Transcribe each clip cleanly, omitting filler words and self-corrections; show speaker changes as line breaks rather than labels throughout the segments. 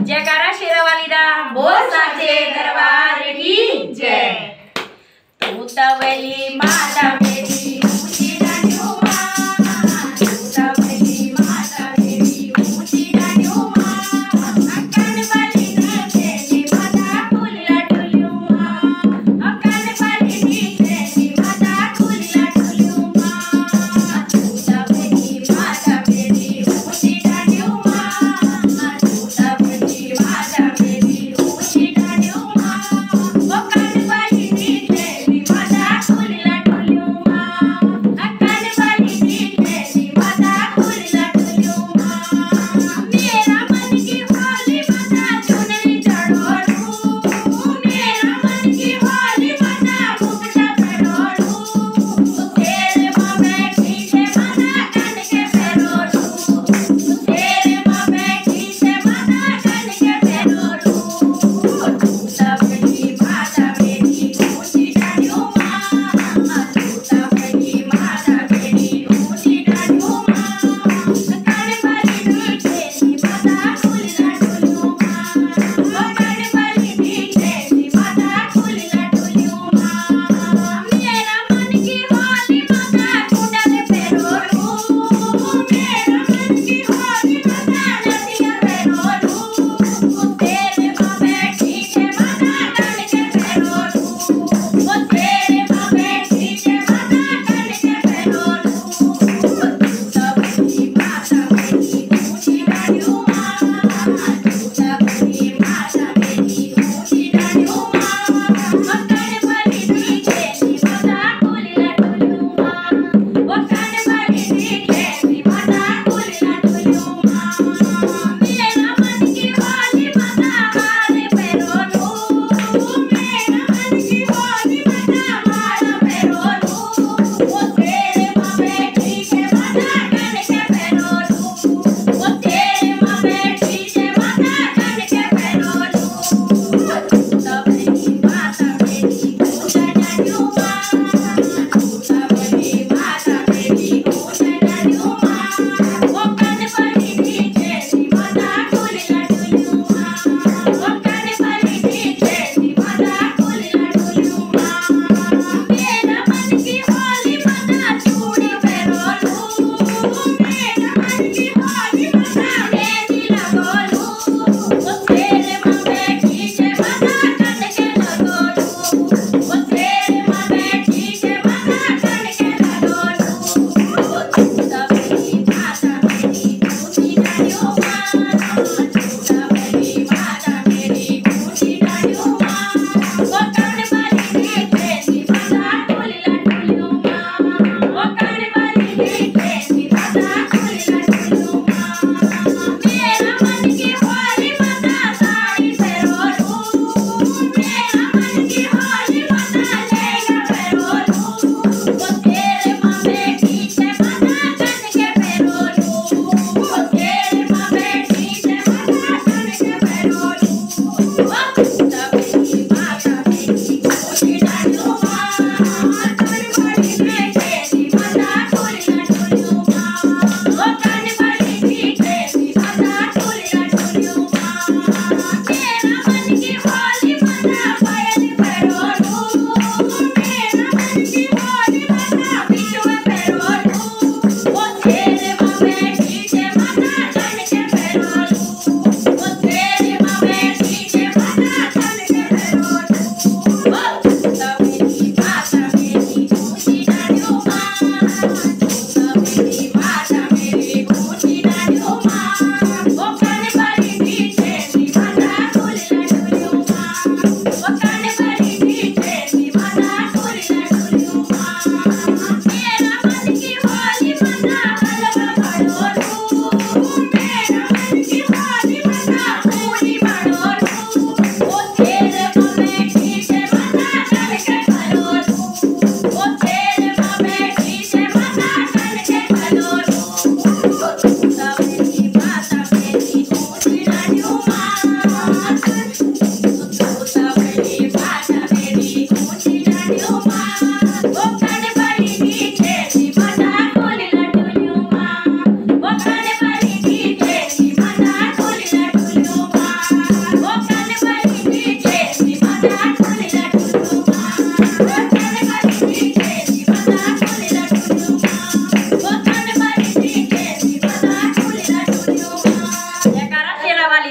जयकारा शेरावाली दा बोल साचे दरबार की जय। तू तवली माता मेरी ऊंची डांडियों मां, तू तवली माता मेरी ऊंची डांडियों मां, अक्कन वाली ने तेरी माता खुला डुलियों मां, अक्कन वाली ने तेरी माता खुला डुलियों मां, तू तवली माता मेरी ऊंची डांडियों मां, तू तवली माता मेरी ऊंची डांडियों मां, अक्कन वाली ने तेरी माता खुला डुलियों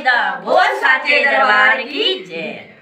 दा बोल साचे दरबार की जय।